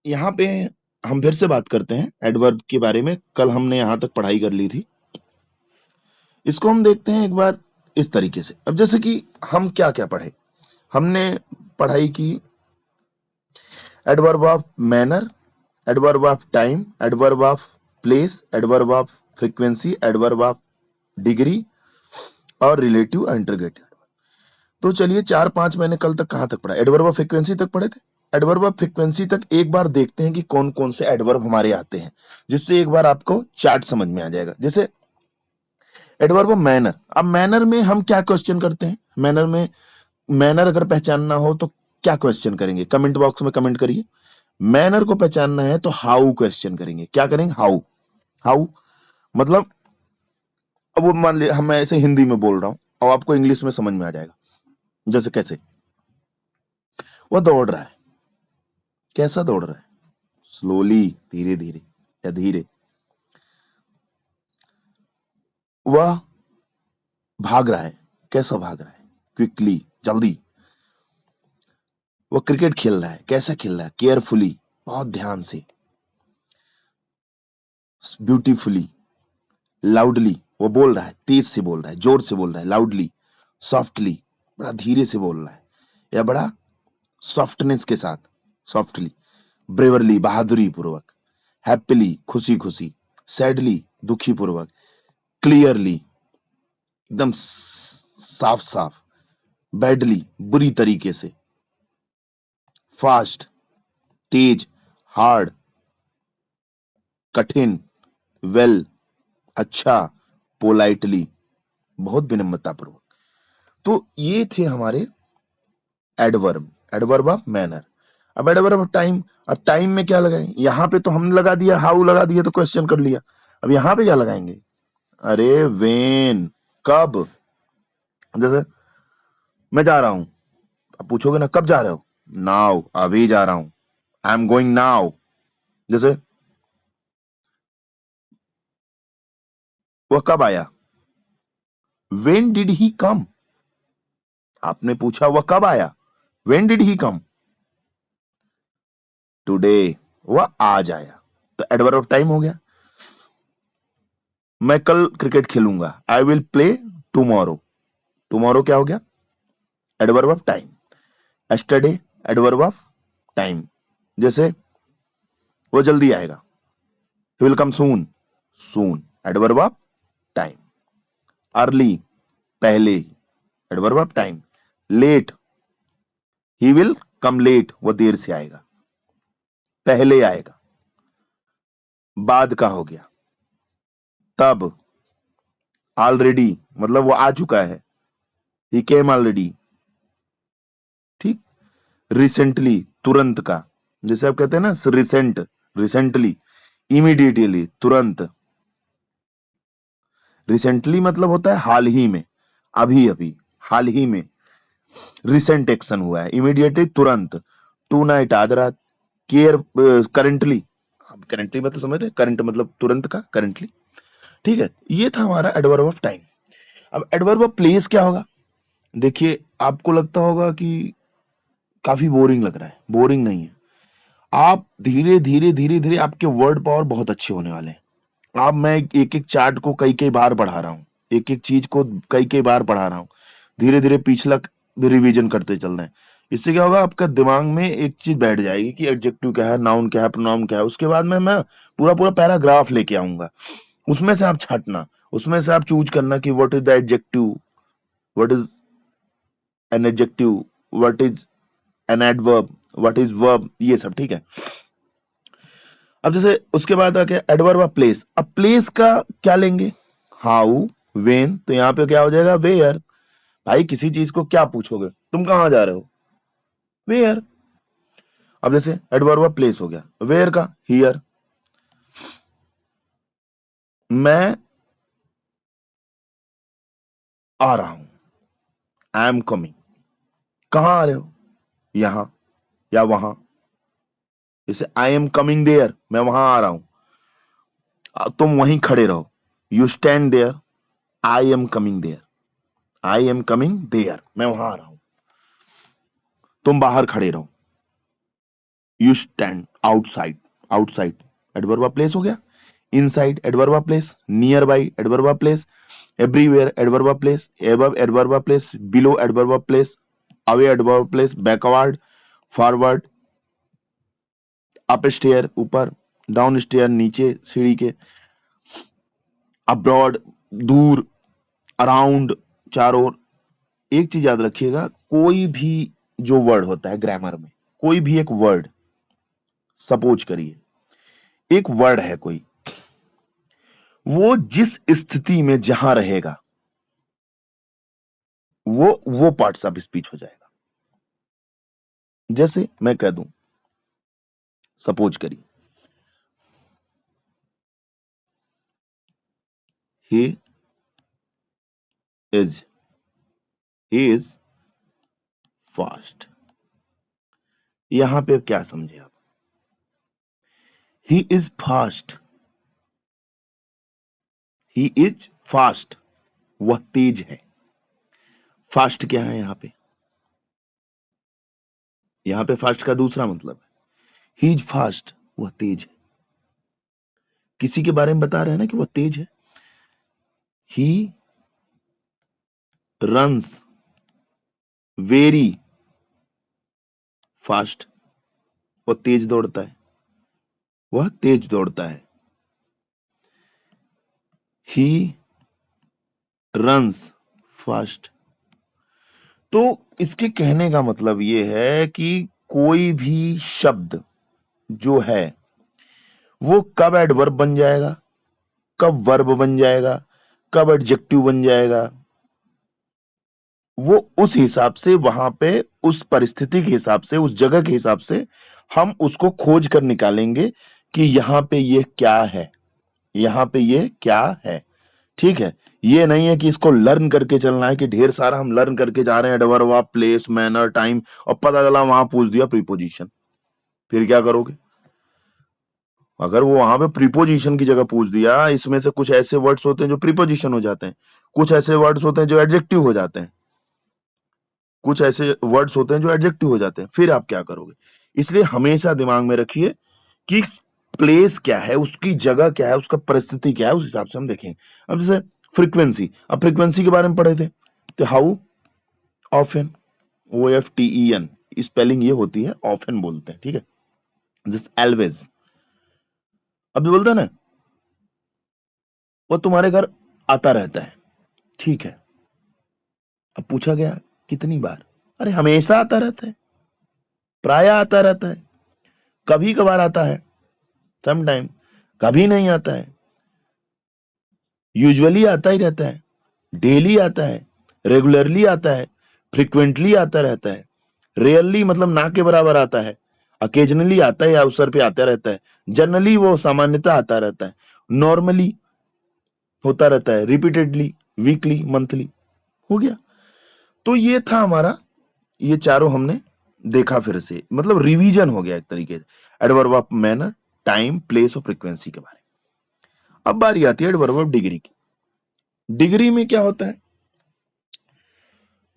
यहाँ पे हम फिर से बात करते हैं एडवर्ब के बारे में। कल हमने यहाँ तक पढ़ाई कर ली थी, इसको हम देखते हैं एक बार इस तरीके से। अब जैसे कि हम क्या क्या पढ़े, हमने पढ़ाई की adverb of manner, adverb of time, adverb of place, adverb of frequency, adverb of degree और रिलेटिव इंटरोगेटिव। तो चलिए 4-5 मैंने कल तक कहां तक पढ़ा, एडवर्ब ऑफ फ्रीक्वेंसी तक पढ़े थे। एडवर्ब ऑफ फ्रीक्वेंसी तक एक बार देखते हैं कि कौन कौन से एडवर्ब हमारे आते हैं, जिससे एक बार आपको चार्ट समझ में आ जाएगा। जैसे एडवर्ब ऑफ मैनर, अब मैनर में हम क्या क्वेश्चन करते हैं, मैनर में मैनर अगर पहचानना हो तो क्या क्वेश्चन करेंगे, कमेंट बॉक्स में कमेंट करिए। मैनर को पहचानना है तो हाउ क्वेश्चन करेंगे। क्या करेंगे? हाउ। हाउ मतलब, अब वो मान लिया हम मैं ऐसे हिंदी में बोल रहा हूं और आपको इंग्लिश में समझ में आ जाएगा। जैसे कैसे, वो दौड़ रहा है, कैसा दौड़ रहा है? स्लोली, धीरे धीरे या धीरे। वह भाग रहा है, कैसा भाग रहा है? क्विकली, जल्दी। वो क्रिकेट खेल रहा है, कैसा खेल रहा है? केयरफुली, बहुत ध्यान से। ब्यूटीफुली, लाउडली, वो बोल रहा है, तेज से बोल रहा है, जोर से बोल रहा है, लाउडली। सॉफ्टली, बड़ा धीरे से बोल रहा है या बड़ा सॉफ्टनेस के साथ, सॉफ्टली। ब्रेवरली, बहादुरी पूर्वक। हैप्पीली, खुशी खुशी। सैडली, दुखी पूर्वक। क्लियरली, एकदम साफ साफ। बैडली, बुरी तरीके से। फास्ट, तेज। हार्ड, कठिन। वेल, अच्छा। पोलाइटली, बहुत विनम्रता पूर्वक। तो ये थे हमारे एडवर्ब, एडवर्ब ऑफ मैनर। अब एडवर्ब ऑफ टाइम, अब टाइम में क्या लगाएं? यहां पे तो हमने लगा दिया, हाउ लगा दिया तो क्वेश्चन कर लिया। अब यहां पे क्या लगाएंगे? अरे वेन, कब। जैसे मैं जा रहा हूं, अब पूछोगे ना कब जा रहे हो? नाउ, अभी जा रहा हूं। I am going now. जैसे वह कब आया? वेन डिड ही कम। आपने पूछा वह कब आया, when did he come? Today, वह आज आया। तो एडवर्ब ऑफ टाइम हो गया। मैं कल क्रिकेट खेलूंगा, I will play tomorrow. Tomorrow क्या हो गया? Adverb of time. Yesterday, adverb of time. जैसे वो जल्दी आएगा, he will come soon. Soon, adverb of time. Early, पहले, adverb of time. Late, he will come late, वो देर से आएगा, पहले आएगा। बाद का हो गया। तब, ऑलरेडी, मतलब वो आ चुका है, ही केम ऑलरेडी। ठीक। रिसेंटली, तुरंत का। जैसे आप कहते हैं ना रिसेंट, रिसेंटली। इमीडिएटली, तुरंत। रिसेंटली मतलब होता है हाल ही में, अभी अभी, हाल ही में रिसेंट एक्शन हुआ है। इमीडिएटली, तुरंत। टू नाइट, आज रात। Care, currently. करंटली मतलब समझ रहे, करंट मतलब तुरंत का, करंटली। ठीक है, ये था हमारा एडवर्ब ऑफ टाइम। अब एडवर्ब ऑफ प्लेस क्या होगा? देखिए, आपको लगता होगा कि काफी बोरिंग लग रहा है, बोरिंग नहीं है। आप धीरे धीरे धीरे धीरे आपके वर्ड पावर बहुत अच्छे होने वाले हैं। आप, मैं एक एक चार्ट को कई कई बार पढ़ा रहा हूँ, एक एक चीज को कई कई बार पढ़ा रहा हूँ, धीरे धीरे पिछला भी रिवीजन करते चल रहे हैं। इससे क्या होगा, आपका दिमाग में एक चीज बैठ जाएगी कि एडजेक्टिव क्या है, नाउन क्या है, प्रोनाउन क्या है। उसके बाद में मैं पूरा पूरा पैराग्राफ लेके आऊंगा, उसमें से आप छांटना, उसमें से आप चूज करना कि what is the adjective, what is an adjective, what is an adverb, what is verb, ये सब। ठीक है। अब जैसे उसके बाद आ गया एडवर्ब ऑफ प्लेस। अब प्लेस का क्या लेंगे? How, when. तो यहाँ पे क्या हो जाएगा? वेयर। भाई किसी चीज को क्या पूछोगे, तुम कहां जा रहे हो? वेयर। अब जैसे एडवर्ब ऑफ प्लेस हो गया, वेयर का हियर। मैं आ रहा हूं, आई एम कमिंग। कहां आ रहे हो? यहां या वहां। जैसे आई एम कमिंग देयर, मैं वहां आ रहा हूं, तुम वहीं खड़े रहो। You stand there, I am coming there. I am coming there, मैं वहां आ रहा हूं, तुम बाहर खड़े रहो। You stand outside, outside adverb of place हो गया, inside adverb of place, nearby adverb of place, everywhere adverb of place, above adverb of place, below adverb of place, away adverb of place, backward, forward, up stair ऊपर, down stair नीचे सीढ़ी के, abroad दूर, around चारों ओर। एक चीज याद रखिएगा, कोई भी जो वर्ड होता है ग्रामर में, कोई भी एक वर्ड, सपोज करिए एक वर्ड है कोई, वो जिस स्थिति में जहां रहेगा वो पार्ट्स ऑफ स्पीच हो जाएगा। जैसे मैं कह दूं, सपोज करिए ही इज फास्ट। यहां पे क्या समझे आप? He is fast, he is fast, वह तेज है। फास्ट क्या है यहां पे? यहां पे फास्ट का दूसरा मतलब है, ही इज फास्ट, वह तेज है। किसी के बारे में बता रहे हैं ना कि वह तेज है। ही रन्स वेरी फास्ट, वह तेज दौड़ता है, वह तेज दौड़ता है। He runs fast. तो इसके कहने का मतलब यह है कि कोई भी शब्द जो है वो कब एडवर्ब बन जाएगा, कब वर्ब बन जाएगा, कब एडजेक्टिव बन जाएगा, वो उस हिसाब से, वहां पे उस परिस्थिति के हिसाब से, उस जगह के हिसाब से हम उसको खोज कर निकालेंगे कि यहां पे ये क्या है, यहां पे ये क्या है। ठीक है, ये नहीं है कि इसको लर्न करके चलना है कि ढेर सारा हम लर्न करके जा रहे हैं adverb of place, manner, time, और पता चला वहां पूछ दिया प्रीपोजिशन, फिर क्या करोगे? अगर वो वहां पे प्रीपोजिशन की जगह पूछ दिया, इसमें से कुछ ऐसे वर्ड्स होते हैं जो प्रीपोजिशन हो जाते हैं, कुछ ऐसे वर्ड्स होते हैं जो एडजेक्टिव हो जाते हैं, कुछ ऐसे वर्ड्स होते हैं जो एडजेक्टिव हो जाते हैं, फिर आप क्या करोगे? इसलिए हमेशा दिमाग में रखिए कि प्लेस क्या है, उसकी जगह क्या है, उसका परिस्थिति क्या है, उस हिसाब से हम देखेंगे। अब जैसे फ्रीक्वेंसी, अब फ्रीक्वेंसी के बारे में पढ़े थे कि हाउ ऑफन, OFTEN स्पेलिंग ये होती है, ऑफन बोलते हैं, ठीक है। जस्ट एलवेज, अब जो बोलते हैं ना वो तुम्हारे घर आता रहता है, ठीक है। अब पूछा गया कितनी बार, अरे हमेशा आता रहता है, प्राय आता रहता है, कभी कभार आता है, समटाइम, कभी नहीं आता है, यूजुअली आता ही रहता है, डेली आता है, रेगुलरली आता है, फ्रिक्वेंटली आता रहता है, रेयरली मतलब ना के बराबर आता है, अकेजनली आता है या अवसर पे आता रहता है, जनरली वो सामान्यतः आता रहता है, नॉर्मली होता रहता है, रिपीटेडली, वीकली, मंथली, हो गया। तो ये था हमारा, ये चारों हमने देखा, फिर से मतलब रिवीजन हो गया एक तरीके से adverb of manner, time, place और फ्रीक्वेंसी के बारे में। अब बारी आती है एडवर्ब ऑफ डिग्री की। डिग्री में क्या होता है?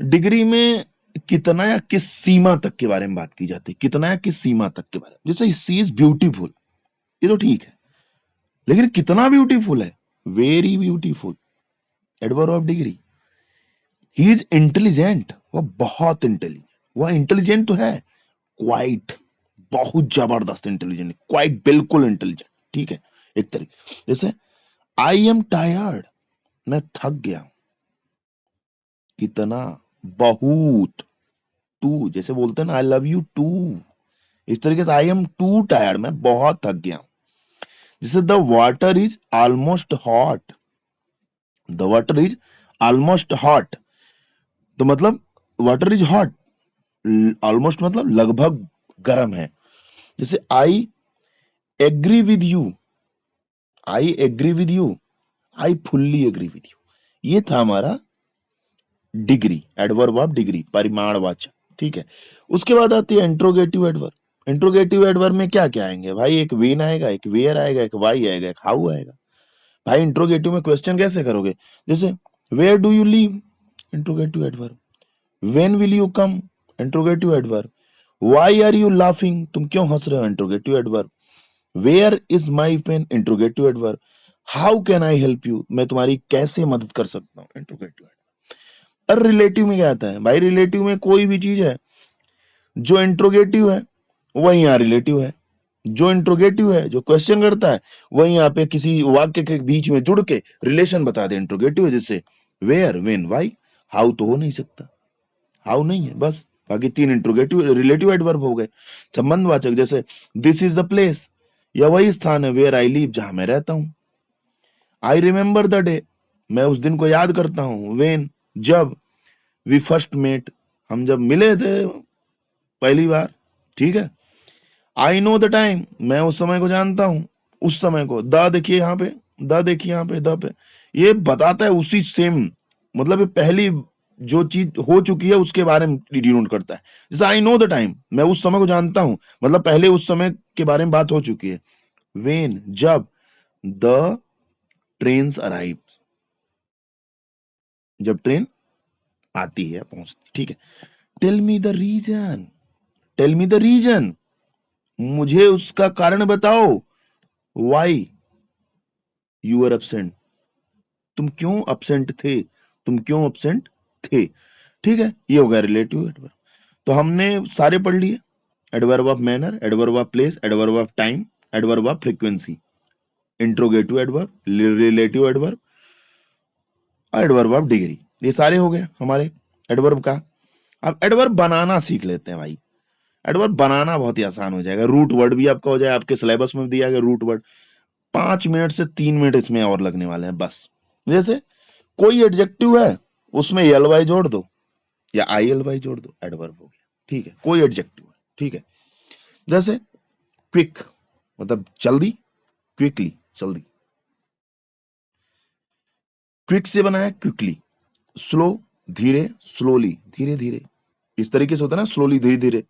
डिग्री में कितना या किस सीमा तक के बारे में बात की जाती है, कितना या किस सीमा तक के बारे में। जैसे सी इज ब्यूटीफुल, ये तो ठीक है, लेकिन कितना ब्यूटीफुल है? Very beautiful, adverb of degree. He is intelligent, वह बहुत इंटेलिजेंट, वह इंटेलिजेंट तो है, क्वाइट, बहुत जबरदस्त इंटेलिजेंट, क्वाइट बिल्कुल इंटेलिजेंट, ठीक है, एक तरीके। जैसे आई एम टायर्ड, मैं थक गया, कितना, बहुत, टू, जैसे बोलते हैं ना आई लव यू टू, इस तरीके से आई एम टू टायर्ड, मैं बहुत थक गया। जैसे the water is almost hot, the water is almost hot, तो मतलब वाटर इज हॉट, ऑलमोस्ट मतलब लगभग गर्म है। जैसे I agree with you, I agree with you, I fully agree with you. ये था हमारा डिग्री, एडवर्ब ऑफ डिग्री, परिमाणवाचक, ठीक है। उसके बाद आती है इंट्रोगेटिव एडवर्ब। इंट्रोगेटिव एडवर्ब में क्या क्या आएंगे भाई? एक वेन आएगा, एक वेयर आएगा, एक वाई आएगा, एक हाउ आएगा। भाई इंट्रोगेटिव में क्वेश्चन कैसे करोगे? जैसे where do you live, interrogative adverb. When will you come, interrogative adverb. Why are you laughing, तुम क्यों हंस रहे हो, interrogative adverb. Where is my pen, interrogative adverb. How can I help you, मैं तुम्हारी कैसे मदद कर सकता हूँ, इंट्रोगेटिव एडवर्ब। और रिलेटिव में क्या आता है भाई, रिलेटिव में कोई भी चीज है जो इंट्रोगेटिव है वही यहाँ रिलेटिव है, जो इंट्रोगेटिव है जो क्वेश्चन करता है वही यहाँ पे किसी वाक्य के बीच में जुड़ के रिलेशन बता दे, इंट्रोगेटिव है। जैसे वेयर, व्हेन, व्हाई। हाउ तो हो नहीं सकता, हाउ नहीं है, बस बाकी तीन इंट्रोगेटिव रिलेटिव एडवर्ब हो गए संबंधवाचक। जैसे दिस इज द प्लेस, या वही स्थान है, वेयर आई लिव, जहां मैं रहता हूं। आई रिमेंबर द डे, मैं उस दिन को याद करता हूं। वेन, जब। वी फर्स्ट मेट, हम जब मिले थे पहली बार, ठीक है। आई नो द टाइम, मैं उस समय को जानता हूं, उस समय को। द देखिए यहाँ पे, द देखिए यहाँ पे, द पे ये बताता है उसी सेम, मतलब ये पहली जो चीज हो चुकी है उसके बारे में डिनोट करता है। जैसे आई नो द टाइम, मैं उस समय को जानता हूं, मतलब पहले उस समय के बारे में बात हो चुकी है। वेन, जब। द ट्रेन अराइव, जब ट्रेन आती है, पहुंचती, ठीक है। Tell me the reason, tell me the reason, मुझे उसका कारण बताओ। वाई यू आर एब्सेंट, तुम क्यों अपसेंट थे, तुम क्यों अपसेंट थे, ठीक है। ये हो गया रिलेटिव एडवर्ब। तो हमने सारे पढ़ लिए, adverb of manner, adverb of place, adverb of time, adverb of frequency, interrogative adverb, relative adverb, adverb of degree. ये सारे हो गए हमारे एडवर्ब का। अब एडवर्ब बनाना सीख लेते हैं भाई। एडवर्ब बनाना बहुत ही आसान हो जाएगा, रूट वर्ड भी आपका हो जाए, आपके सिलेबस में दिया गया रूट वर्ड। 5 मिनट से 3 मिनट इसमें और लगने वाले हैं बस। जैसे कोई एडजेक्टिव है, उसमें एल वाई जोड़ दो या आई एल वाई जोड़ दो, एडवर्ब हो गया, ठीक है। कोई एडजेक्टिव है, ठीक है। जैसे क्विक, मतलब जल्दी, क्विकली, जल्दी। क्विक से बना है क्विकली। स्लो, धीरे, स्लोली, धीरे धीरे, इस तरीके से होता है ना, स्लोली, धीरे धीरे।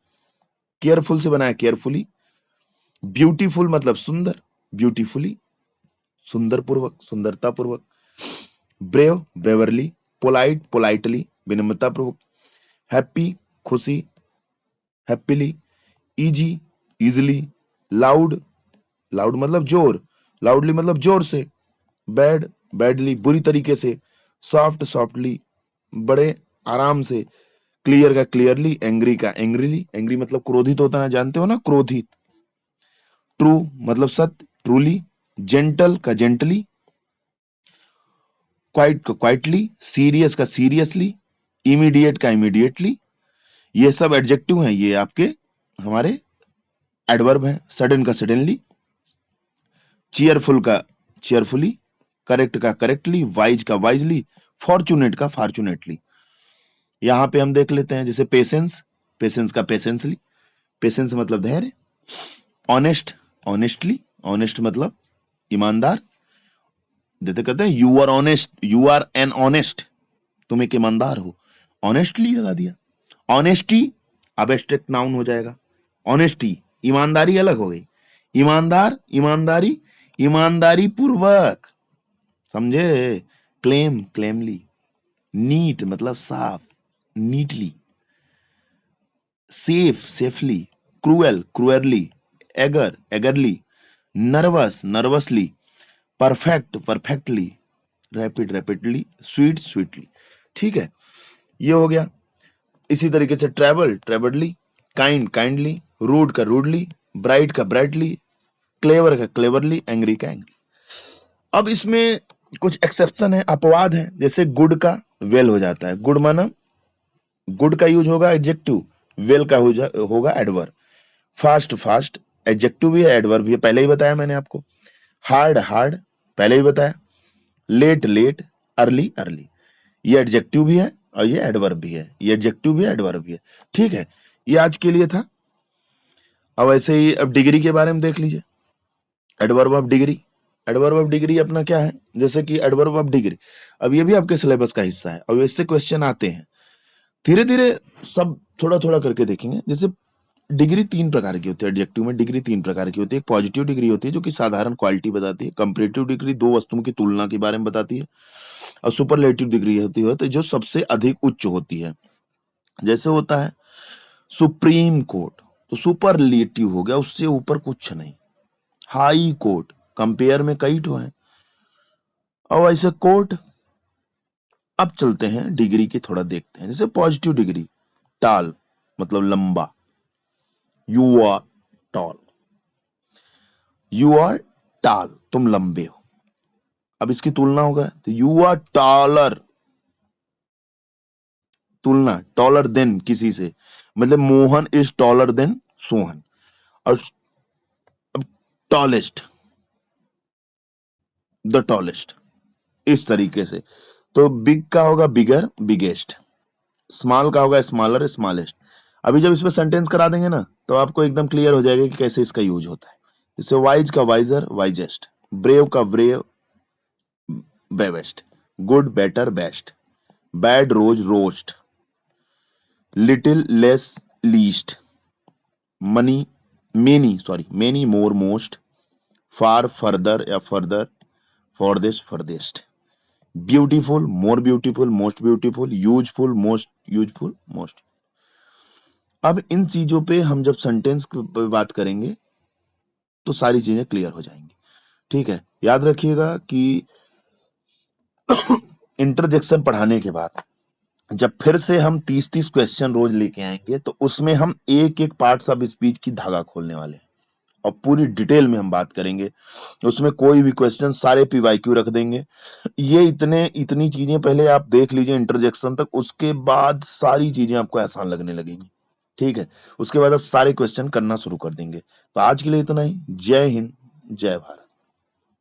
केयरफुल से बना है केयरफुली। ब्यूटीफुल मतलब सुंदर, ब्यूटीफुली, सुंदर पूर्वक, सुंदरता पूर्वक। ब्रेव, ब्रेवरली। पोलाइट, पोलाइटली, विनम्रता पूर्वक। हैप्पी, खुशी, happily. Easy, easily. Loud, loud मतलब जोर, लाउडली मतलब जोर से। बैड, बैडली, बुरी तरीके से। सॉफ्ट, सॉफ्टली, बड़े आराम से। क्लियर का क्लियरली, एंग्री का एंग्रीली, एंग्री मतलब क्रोधित होता है, जानते हो ना, क्रोधित। ट्रू मतलब सत्य, ट्रूली। जेंटल का जेंटली, क्वाइट का क्वाइटली, सीरियस का सीरियसली, इमीडिएट का इमीडिएटली। ये सब एडजेक्टिव हैं, ये आपके हमारे एडवर्ब है। सडन का सडनली, चीयरफुल का चीयरफुली, करेक्ट का करेक्टली, वाइज का वाइजली, फॉर्चुनेट का फॉर्चुनेटली। यहां पे हम देख लेते हैं, जैसे पेशेंस, पेशेंस का पेशेंसली, पेशेंस मतलब धैर्य। ऑनेस्ट, ऑनेस्टली, ऑनेस्ट मतलब ईमानदार। देते कहते हैं you are honest, you are an honest, तुम एक ईमानदार हो, ऑनेस्टली लगा दिया। ऑनेस्टी अब एब्स्ट्रैक्ट नाउन हो जाएगा। ऑनेस्टी, ईमानदारी अलग हो गई। ईमानदार, ईमानदारी, ईमानदारी पूर्वक, समझे। क्लेम, क्लेमली। नीट मतलब साफ, neatly. Safe, safely. Cruel, cruelly. Eager, eagerly. Nervous, nervously. Perfect, perfectly. Rapid, rapidly. Sweet, sweetly, ठीक है। ये हो गया। इसी तरीके से travel, travelly. Kind, kindly. Rude का रूडली। ब्राइट का ब्राइटली। क्लेवर का क्लेवरली, एंग्री का एंग्री। अब इसमें कुछ एक्सेप्शन है, अपवाद है। जैसे गुड का वेल हो जाता है, गुड माना, गुड का यूज होगा एडजेक्टिव, वेल का होगा एडवर्ब। फास्ट, फास्ट एडजेक्टिव भी है, एडवर्ब भी है, पहले ही बताया मैंने आपको। हार्ड, हार्ड पहले ही बताया। Late, late. अर्ली, अर्ली, ये एडजेक्टिव भी है और ये एडवर्ब भी है, ये एडजेक्टिव भी है, एडवर्ब भी है, ठीक है। ये आज के लिए था। अब ऐसे ही अब डिग्री के बारे में देख लीजिए। Adverb of degree, adverb of degree अपना क्या है, जैसे कि एडवर्ब ऑफ डिग्री, अब ये भी आपके सिलेबस का हिस्सा है और इससे क्वेश्चन आते हैं धीरे धीरे, सब थोड़ा थोड़ा करके देखेंगे। जैसे डिग्री 3 प्रकार की होती है, एडजेक्टिव में डिग्री 3 प्रकार की होती है। एक पॉजिटिव डिग्री होती है जो कि साधारण क्वालिटी बताती है। कंपैरेटिव डिग्री 2 वस्तुओं की तुलना के बारे में बताती है। और सुपरलेटिव डिग्री होती है तो जो सबसे अधिक उच्च होती है। जैसे होता है सुप्रीम कोर्ट तो सुपरलेटिव हो गया, उससे ऊपर कुछ नहीं। हाई कोर्ट कंपेयर में कई ठो है। और ऐसे कोर्ट। अब चलते हैं डिग्री की, थोड़ा देखते हैं। जैसे पॉजिटिव डिग्री, टाल मतलब लंबा, you are tall, you are tall, तुम लंबे हो। अब इसकी तुलना होगा तो यू आर टॉलर, तुलना टॉलर देन किसी से, मतलब Mohan is taller than Sohan. और टॉलेस्ट, द टॉलेस्ट, इस तरीके से। तो बिग का होगा बिगर, बिगेस्ट। स्मॉल का होगा स्मॉलर, स्मॉलेस्ट। अभी जब इसमें सेंटेंस करा देंगे ना तो आपको एकदम क्लियर हो जाएगा कि कैसे इसका यूज होता है। जैसे वाइज का वाइजर, वाइजेस्ट। ब्रेव का brave, bravest. Good, better, best. Bad, worse, worst. Little, less, least. Money, many, sorry many, more, most. Far, further या further. Farthest, furthest. Beautiful, more beautiful, most beautiful. Useful, most useful, most. अब इन चीजों पे हम जब sentence पे बात करेंगे तो सारी चीजें क्लियर हो जाएंगी। ठीक है, याद रखिएगा कि इंटरजेक्शन पढ़ाने के बाद जब फिर से हम 30-30 क्वेश्चन रोज लेके आएंगे तो उसमें हम एक एक पार्ट्स ऑफ स्पीच की धागा खोलने वाले हैं और पूरी डिटेल में हम बात करेंगे। उसमें कोई भी क्वेश्चन, सारे पीवाईक्यू रख देंगे। ये इतनी चीजें पहले आप देख लीजिए इंटरजेक्शन तक, उसके बाद सारी चीजें आपको आसान लगने लगेंगी। ठीक है, उसके बाद आप सारे क्वेश्चन करना शुरू कर देंगे। तो आज के लिए इतना ही। जय हिंद, जय भारत।